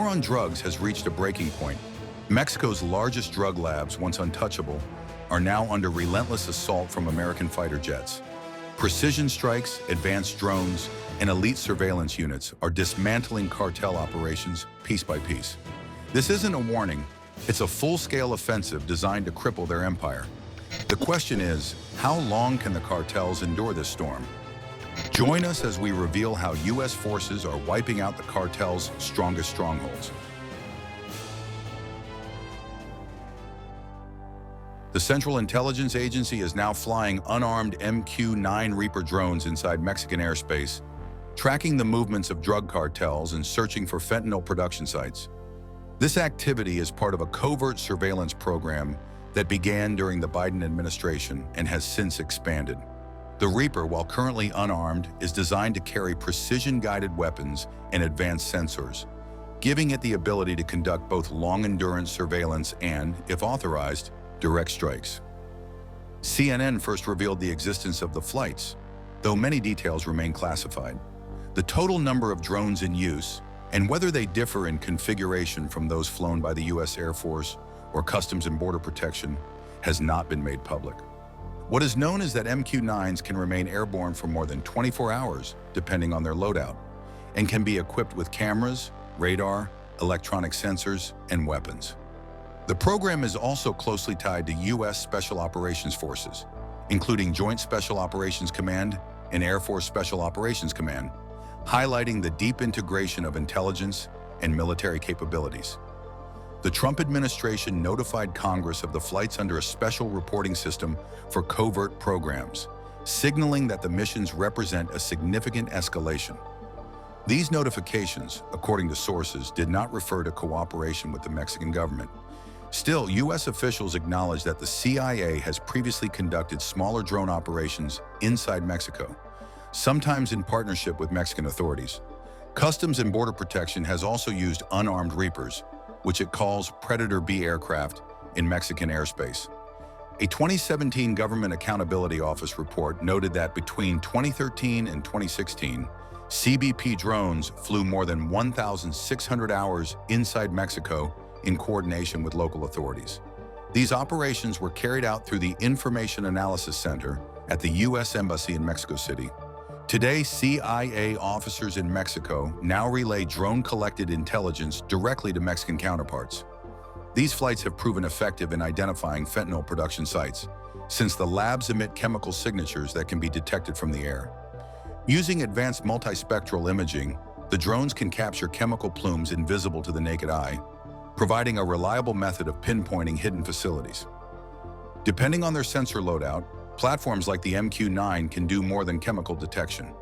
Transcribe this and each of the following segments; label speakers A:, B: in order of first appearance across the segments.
A: war on drugs has reached a breaking point. Mexico's largest drug labs, once untouchable, are now under relentless assault from American fighter jets. Precision strikes, advanced drones, and elite surveillance units are dismantling cartel operations piece by piece. This isn't a warning, it's a full-scale offensive designed to cripple their empire. The question is, how long can the cartels endure this storm? Join us as we reveal how U.S. forces are wiping out the cartel's strongest strongholds. The Central Intelligence Agency is now flying unarmed MQ-9 Reaper drones inside Mexican airspace, tracking the movements of drug cartels and searching for fentanyl production sites. This activity is part of a covert surveillance program that began during the Biden administration and has since expanded. The Reaper, while currently unarmed, is designed to carry precision-guided weapons and advanced sensors, giving it the ability to conduct both long-endurance surveillance and, if authorized, direct strikes. CNN first revealed the existence of the flights, though many details remain classified. The total number of drones in use, and whether they differ in configuration from those flown by the U.S. Air Force or Customs and Border Protection, has not been made public. What is known is that MQ-9s can remain airborne for more than 24 hours, depending on their loadout, and can be equipped with cameras, radar, electronic sensors, and weapons. The program is also closely tied to U.S. Special Operations Forces, including Joint Special Operations Command and Air Force Special Operations Command, highlighting the deep integration of intelligence and military capabilities. The Trump administration notified Congress of the flights under a special reporting system for covert programs, signaling that the missions represent a significant escalation. These notifications, according to sources, did not refer to cooperation with the Mexican government. Still, U.S. officials acknowledge that the CIA has previously conducted smaller drone operations inside Mexico, sometimes in partnership with Mexican authorities. Customs and Border Protection has also used unarmed Reapers, which it calls Predator B aircraft, in Mexican airspace. A 2017 Government Accountability Office report noted that between 2013 and 2016, CBP drones flew more than 1,600 hours inside Mexico in coordination with local authorities. These operations were carried out through the Information Analysis Center at the U.S. Embassy in Mexico City. Today, CIA officers in Mexico now relay drone-collected intelligence directly to Mexican counterparts. These flights have proven effective in identifying fentanyl production sites, since the labs emit chemical signatures that can be detected from the air. Using advanced multispectral imaging, the drones can capture chemical plumes invisible to the naked eye, providing a reliable method of pinpointing hidden facilities. Depending on their sensor loadout, platforms like the MQ-9 can do more than chemical detection.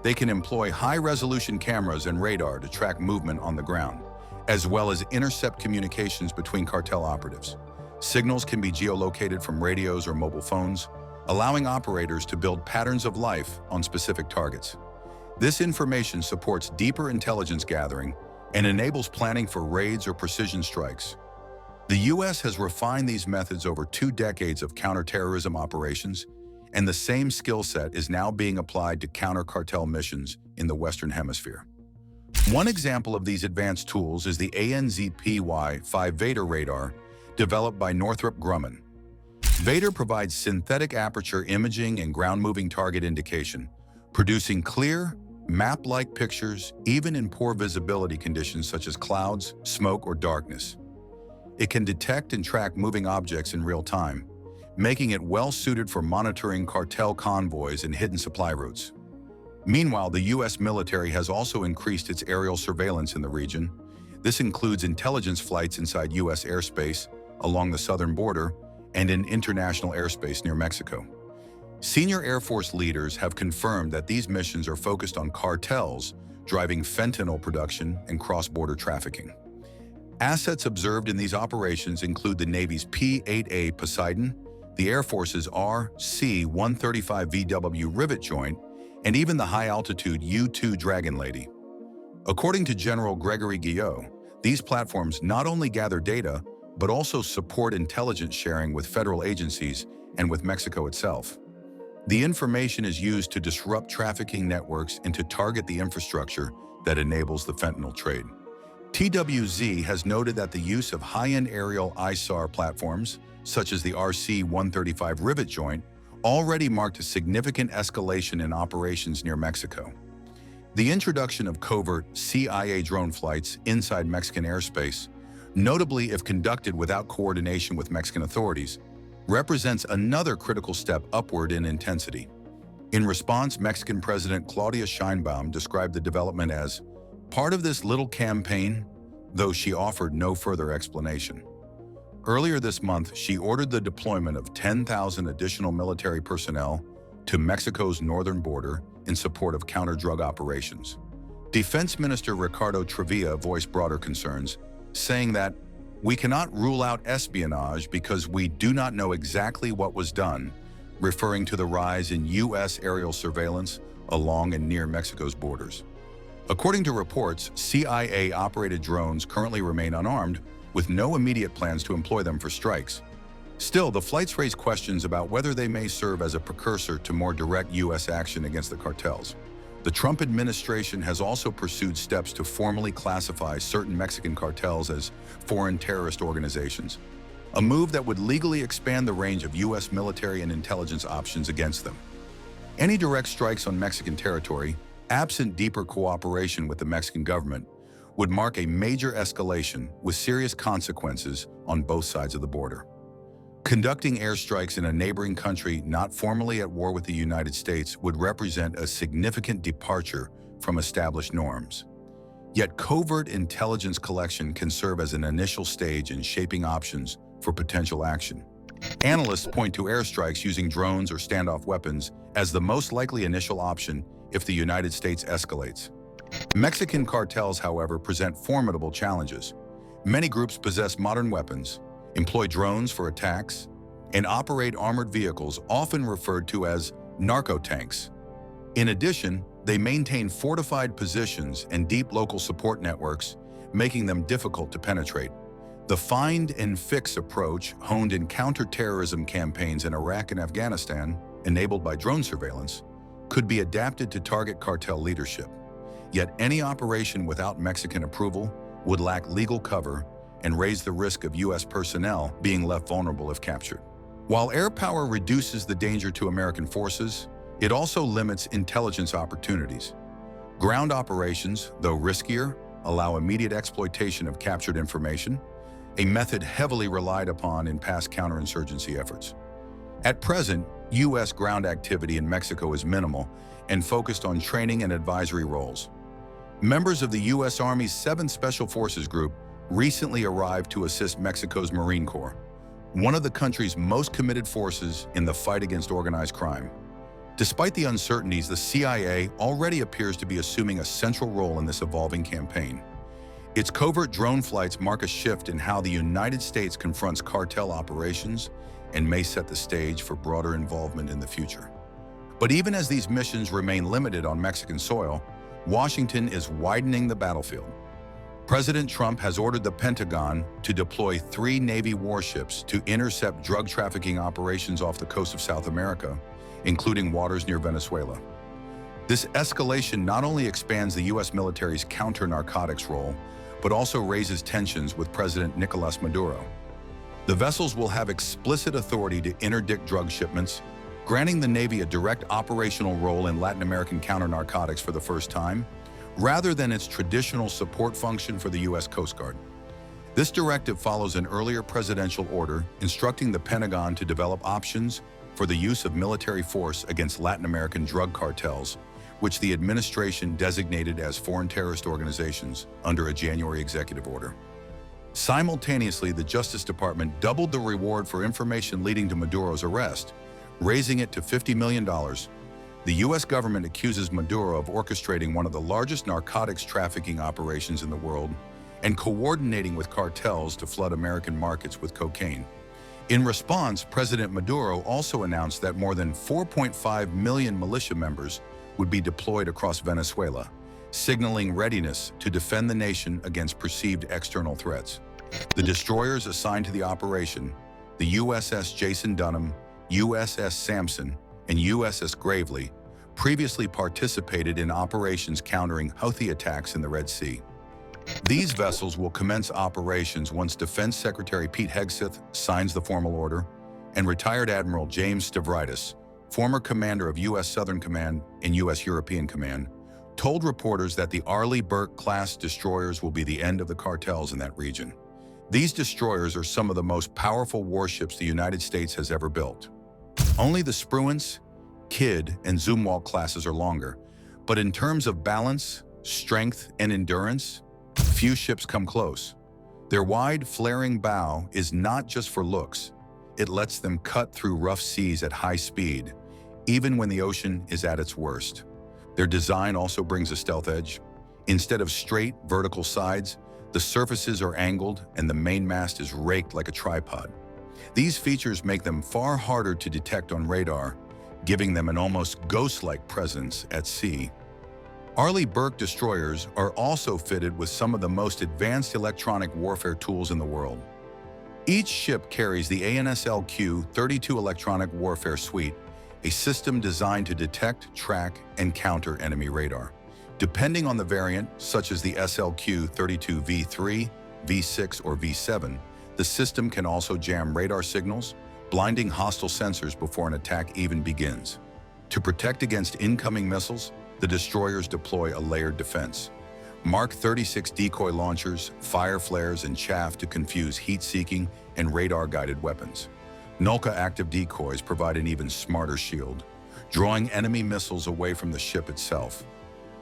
A: They can employ high-resolution cameras and radar to track movement on the ground, as well as intercept communications between cartel operatives. Signals can be geolocated from radios or mobile phones, allowing operators to build patterns of life on specific targets. This information supports deeper intelligence gathering and enables planning for raids or precision strikes. The U.S. has refined these methods over 2 decades of counterterrorism operations, and the same skill set is now being applied to counter-cartel missions in the Western Hemisphere. One example of these advanced tools is the ANZPY-5 Vader radar, developed by Northrop Grumman. Vader provides synthetic aperture imaging and ground-moving target indication, producing clear, map-like pictures even in poor visibility conditions such as clouds, smoke, or darkness. It can detect and track moving objects in real time, making it well-suited for monitoring cartel convoys and hidden supply routes. Meanwhile, the U.S. military has also increased its aerial surveillance in the region. This includes intelligence flights inside U.S. airspace, along the southern border, and in international airspace near Mexico. Senior Air Force leaders have confirmed that these missions are focused on cartels driving fentanyl production and cross-border trafficking. Assets observed in these operations include the Navy's P-8A Poseidon, the Air Force's RC-135VW Rivet Joint, and even the high-altitude U-2 Dragon Lady. According to General Gregory Guillot, these platforms not only gather data, but also support intelligence sharing with federal agencies and with Mexico itself. The information is used to disrupt trafficking networks and to target the infrastructure that enables the fentanyl trade. TWZ has noted that the use of high-end aerial ISAR platforms, such as the RC-135 rivet joint, already marked a significant escalation in operations near Mexico. The introduction of covert CIA drone flights inside Mexican airspace, notably if conducted without coordination with Mexican authorities, represents another critical step upward in intensity. In response, Mexican President Claudia Sheinbaum described the development as part of this little campaign, though she offered no further explanation. Earlier this month, she ordered the deployment of 10,000 additional military personnel to Mexico's northern border in support of counter-drug operations. Defense Minister Ricardo Trevilla voiced broader concerns, saying that we cannot rule out espionage because we do not know exactly what was done, referring to the rise in U.S. aerial surveillance along and near Mexico's borders. According to reports, CIA-operated drones currently remain unarmed, with no immediate plans to employ them for strikes. Still, the flights raise questions about whether they may serve as a precursor to more direct U.S. action against the cartels. The Trump administration has also pursued steps to formally classify certain Mexican cartels as foreign terrorist organizations, a move that would legally expand the range of U.S. military and intelligence options against them. Any direct strikes on Mexican territory, absent deeper cooperation with the Mexican government, would mark a major escalation with serious consequences on both sides of the border. Conducting airstrikes in a neighboring country not formally at war with the United States would represent a significant departure from established norms. Yet covert intelligence collection can serve as an initial stage in shaping options for potential action. Analysts point to airstrikes using drones or standoff weapons as the most likely initial option if the United States escalates. Mexican cartels, however, present formidable challenges. Many groups possess modern weapons, employ drones for attacks, and operate armored vehicles often referred to as narco-tanks. In addition, they maintain fortified positions and deep local support networks, making them difficult to penetrate. The find and fix approach, honed in counter-terrorism campaigns in Iraq and Afghanistan, enabled by drone surveillance, could be adapted to target cartel leadership. Yet any operation without Mexican approval would lack legal cover and raise the risk of U.S. personnel being left vulnerable if captured. While air power reduces the danger to American forces, it also limits intelligence opportunities. Ground operations, though riskier, allow immediate exploitation of captured information, a method heavily relied upon in past counterinsurgency efforts. At present, U.S. ground activity in Mexico is minimal and focused on training and advisory roles. Members of the U.S. Army's 7th Special Forces Group recently arrived to assist Mexico's Marine Corps, one of the country's most committed forces in the fight against organized crime. Despite the uncertainties, the CIA already appears to be assuming a central role in this evolving campaign. Its covert drone flights mark a shift in how the United States confronts cartel operations and may set the stage for broader involvement in the future. But even as these missions remain limited on Mexican soil, Washington is widening the battlefield. President Trump has ordered the Pentagon to deploy 3 Navy warships to intercept drug trafficking operations off the coast of South America, including waters near Venezuela. This escalation not only expands the U.S. military's counter-narcotics role, but also raises tensions with President Nicolas Maduro. The vessels will have explicit authority to interdict drug shipments, granting the Navy a direct operational role in Latin American counter-narcotics for the first time, rather than its traditional support function for the U.S. Coast Guard. This directive follows an earlier presidential order instructing the Pentagon to develop options for the use of military force against Latin American drug cartels, which the administration designated as foreign terrorist organizations under a January executive order. Simultaneously, the Justice Department doubled the reward for information leading to Maduro's arrest, raising it to $50 million. The U.S. government accuses Maduro of orchestrating one of the largest narcotics trafficking operations in the world and coordinating with cartels to flood American markets with cocaine. In response, President Maduro also announced that more than 4.5 million militia members would be deployed across Venezuela, signaling readiness to defend the nation against perceived external threats. The destroyers assigned to the operation, the USS Jason Dunham, USS Samson, and USS Gravely, previously participated in operations countering Houthi attacks in the Red Sea. These vessels will commence operations once Defense Secretary Pete Hegseth signs the formal order, and retired Admiral James Stavridis, former commander of U.S. Southern Command and U.S. European Command, told reporters that the Arleigh Burke-class destroyers will be the end of the cartels in that region. These destroyers are some of the most powerful warships the United States has ever built. Only the Spruance, Kidd, and Zumwalt classes are longer, but in terms of balance, strength, and endurance, few ships come close. Their wide, flaring bow is not just for looks. It lets them cut through rough seas at high speed, even when the ocean is at its worst. Their design also brings a stealth edge. Instead of straight, vertical sides, the surfaces are angled and the mainmast is raked like a tripod. These features make them far harder to detect on radar, giving them an almost ghost-like presence at sea. Arleigh Burke destroyers are also fitted with some of the most advanced electronic warfare tools in the world. Each ship carries the ANSLQ-32 Electronic Warfare Suite, a system designed to detect, track, and counter enemy radar. Depending on the variant, such as the SLQ-32V3, V6, or V7, the system can also jam radar signals, blinding hostile sensors before an attack even begins. To protect against incoming missiles, the destroyers deploy a layered defense. Mark 36 decoy launchers, fire flares, and chaff to confuse heat-seeking and radar-guided weapons. Nulka active decoys provide an even smarter shield, drawing enemy missiles away from the ship itself.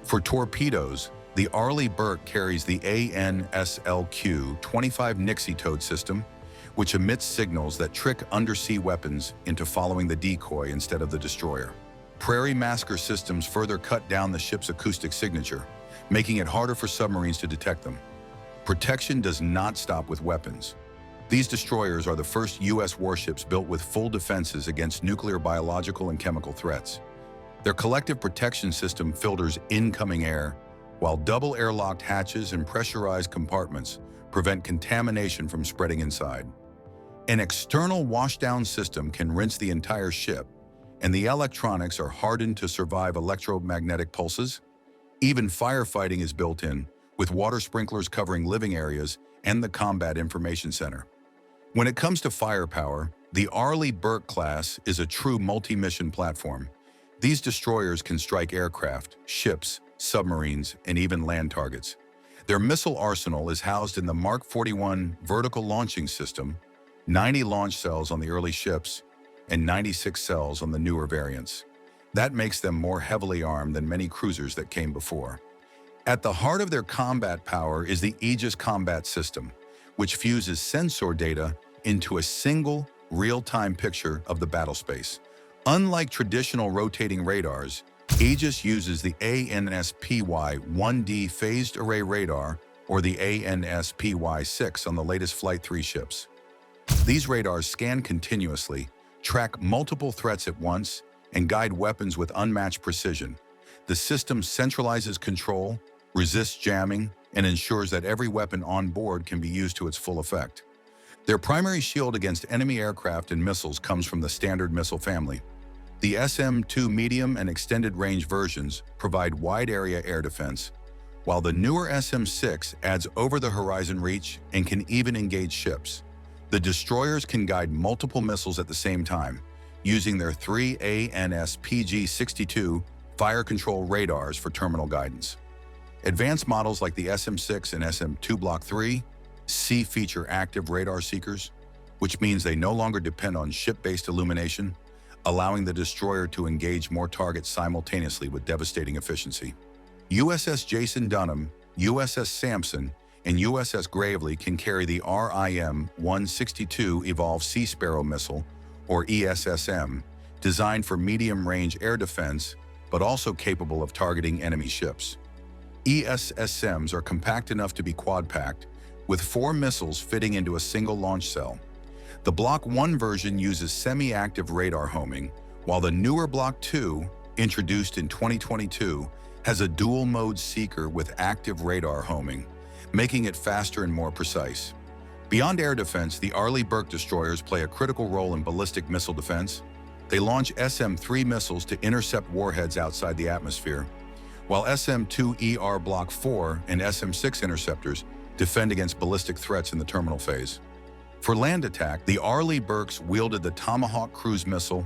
A: For torpedoes, the Arleigh Burke carries the ANSLQ-25 Nixie towed system, which emits signals that trick undersea weapons into following the decoy instead of the destroyer. Prairie masker systems further cut down the ship's acoustic signature, making it harder for submarines to detect them. Protection does not stop with weapons. These destroyers are the first U.S. warships built with full defenses against nuclear, biological, and chemical threats. Their collective protection system filters incoming air, while double airlocked hatches and pressurized compartments prevent contamination from spreading inside. An external washdown system can rinse the entire ship, and the electronics are hardened to survive electromagnetic pulses. Even firefighting is built in, with water sprinklers covering living areas and the Combat Information Center. When it comes to firepower, the Arleigh Burke class is a true multi-mission platform. These destroyers can strike aircraft, ships, submarines, and even land targets. Their missile arsenal is housed in the Mark 41 vertical launching system, 90 launch cells on the early ships, and 96 cells on the newer variants. That makes them more heavily armed than many cruisers that came before. At the heart of their combat power is the Aegis combat system, which fuses sensor data into a single, real-time picture of the battle space. Unlike traditional rotating radars, Aegis uses the ANSPY-1D phased array radar, or the ANSPY-6 on the latest Flight 3 ships. These radars scan continuously, track multiple threats at once, and guide weapons with unmatched precision. The system centralizes control, resists jamming, and ensures that every weapon on board can be used to its full effect. Their primary shield against enemy aircraft and missiles comes from the Standard missile family. The SM-2 medium and extended range versions provide wide area air defense, while the newer SM-6 adds over-the-horizon reach and can even engage ships. The destroyers can guide multiple missiles at the same time, using their 3 ANSPG-62 fire control radars for terminal guidance. Advanced models like the SM-6 and SM-2 Block 3 C feature active radar seekers, which means they no longer depend on ship-based illumination, allowing the destroyer to engage more targets simultaneously with devastating efficiency. USS Jason Dunham, USS Sampson, and USS Gravely can carry the RIM-162 Evolved Sea Sparrow missile, or ESSM, designed for medium-range air defense, but also capable of targeting enemy ships. ESSMs are compact enough to be quad-packed, with 4 missiles fitting into a single launch cell. The Block 1 version uses semi-active radar homing, while the newer Block 2, introduced in 2022, has a dual-mode seeker with active radar homing, making it faster and more precise. Beyond air defense, the Arleigh Burke destroyers play a critical role in ballistic missile defense. They launch SM-3 missiles to intercept warheads outside the atmosphere, while SM-2ER Block 4 and SM-6 interceptors defend against ballistic threats in the terminal phase. For land attack, the Arleigh Burkes wielded the Tomahawk cruise missile,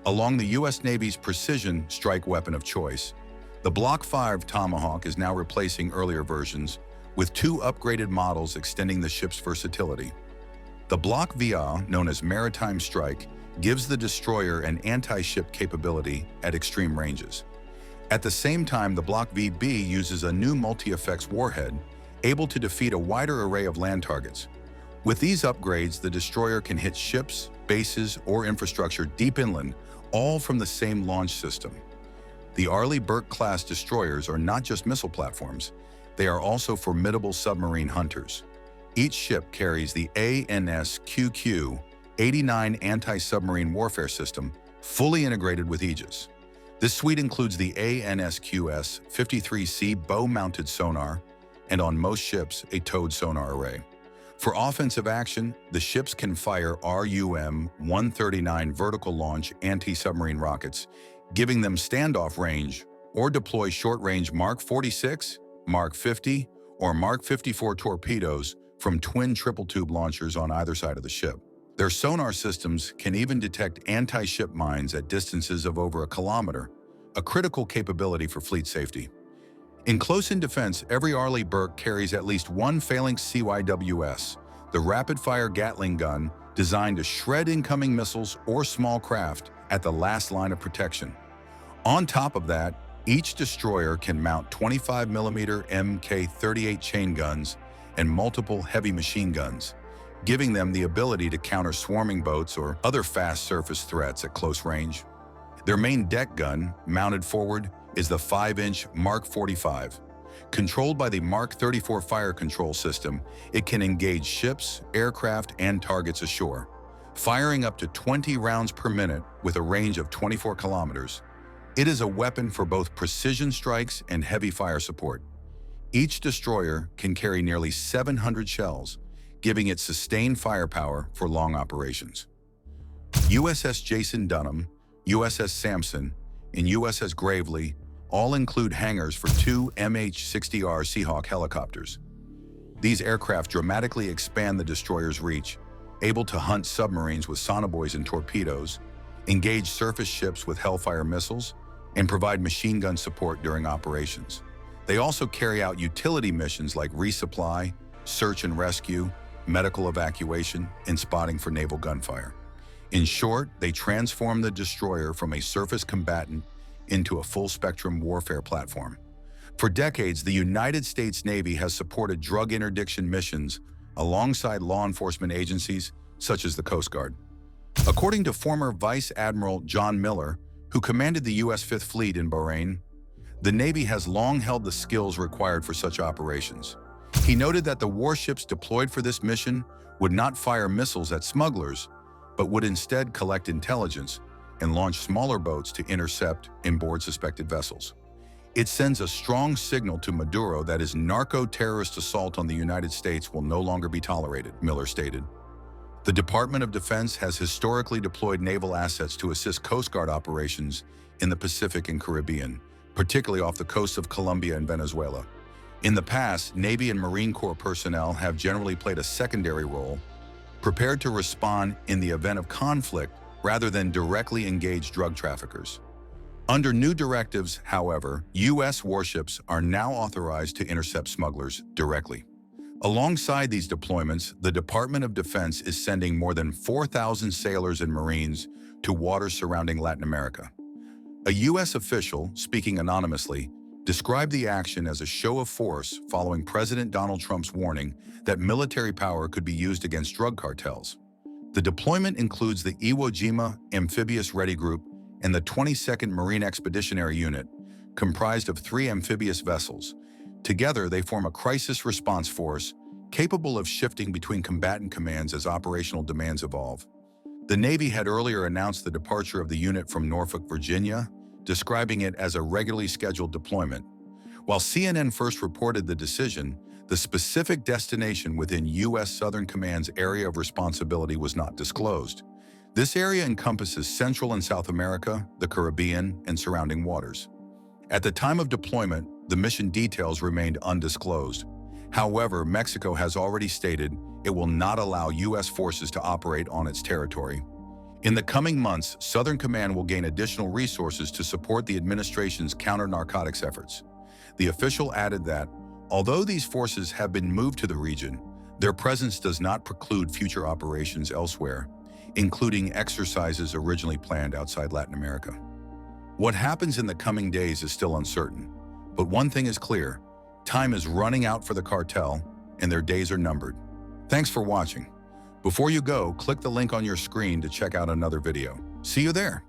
A: along the U.S. Navy's precision strike weapon of choice. The Block 5 Tomahawk is now replacing earlier versions, with 2 upgraded models extending the ship's versatility. The Block VA, known as Maritime Strike, gives the destroyer an anti-ship capability at extreme ranges. At the same time, the Block VB uses a new multi-effects warhead, able to defeat a wider array of land targets. With these upgrades, the destroyer can hit ships, bases, or infrastructure deep inland, all from the same launch system. The Arleigh Burke-class destroyers are not just missile platforms, they are also formidable submarine hunters. Each ship carries the ANSQQ-89 anti-submarine warfare system, fully integrated with Aegis. This suite includes the ANSQS-53C bow-mounted sonar, and on most ships, a towed sonar array. For offensive action, the ships can fire RUM-139 vertical launch anti-submarine rockets, giving them standoff range, or deploy short-range Mark 46, Mark 50, or Mark 54 torpedoes from twin triple-tube launchers on either side of the ship. Their sonar systems can even detect anti-ship mines at distances of over a kilometer, a critical capability for fleet safety. In close-in defense, every Arleigh Burke carries at least one Phalanx CYWS, the rapid-fire Gatling gun designed to shred incoming missiles or small craft at the last line of protection. On top of that, each destroyer can mount 25mm Mk-38 chain guns and multiple heavy machine guns, giving them the ability to counter swarming boats or other fast surface threats at close range. Their main deck gun, mounted forward, is the 5-inch Mark 45. Controlled by the Mark 34 fire control system, it can engage ships, aircraft, and targets ashore, firing up to 20 rounds per minute with a range of 24 kilometers. It is a weapon for both precision strikes and heavy fire support. Each destroyer can carry nearly 700 shells, giving it sustained firepower for long operations. USS Jason Dunham, USS Sampson, and USS Gravely all include hangars for 2 MH-60R Seahawk helicopters. These aircraft dramatically expand the destroyer's reach, able to hunt submarines with sonobuoys and torpedoes, engage surface ships with Hellfire missiles, and provide machine gun support during operations. They also carry out utility missions like resupply, search and rescue, medical evacuation, and spotting for naval gunfire. In short, they transform the destroyer from a surface combatant into a full-spectrum warfare platform. For decades, the United States Navy has supported drug interdiction missions alongside law enforcement agencies such as the Coast Guard. According to former Vice Admiral John Miller, who commanded the U.S. Fifth Fleet in Bahrain, the Navy has long held the skills required for such operations. He noted that the warships deployed for this mission would not fire missiles at smugglers, but would instead collect intelligence and launch smaller boats to intercept and board suspected vessels. It sends a strong signal to Maduro that his narco-terrorist assault on the United States will no longer be tolerated, Miller stated. The Department of Defense has historically deployed naval assets to assist Coast Guard operations in the Pacific and Caribbean, particularly off the coasts of Colombia and Venezuela. In the past, Navy and Marine Corps personnel have generally played a secondary role, prepared to respond in the event of conflict rather than directly engage drug traffickers. Under new directives, however, U.S. warships are now authorized to intercept smugglers directly. Alongside these deployments, the Department of Defense is sending more than 4,000 sailors and Marines to waters surrounding Latin America. A U.S. official, speaking anonymously, described the action as a show of force following President Donald Trump's warning that military power could be used against drug cartels. The deployment includes the Iwo Jima Amphibious Ready Group and the 22nd Marine Expeditionary Unit, comprised of 3 amphibious vessels. Together, they form a crisis response force capable of shifting between combatant commands as operational demands evolve. The Navy had earlier announced the departure of the unit from Norfolk, Virginia, describing it as a regularly scheduled deployment. While CNN first reported the decision, the specific destination within U.S. Southern Command's area of responsibility was not disclosed. This area encompasses Central and South America, the Caribbean, and surrounding waters. At the time of deployment, the mission details remained undisclosed. However, Mexico has already stated it will not allow U.S. forces to operate on its territory. In the coming months, Southern Command will gain additional resources to support the administration's counter-narcotics efforts. The official added that, although these forces have been moved to the region, their presence does not preclude future operations elsewhere, including exercises originally planned outside Latin America. What happens in the coming days is still uncertain, but one thing is clear: time is running out for the cartel, and their days are numbered. Thanks for watching. Before you go, click the link on your screen to check out another video. See you there.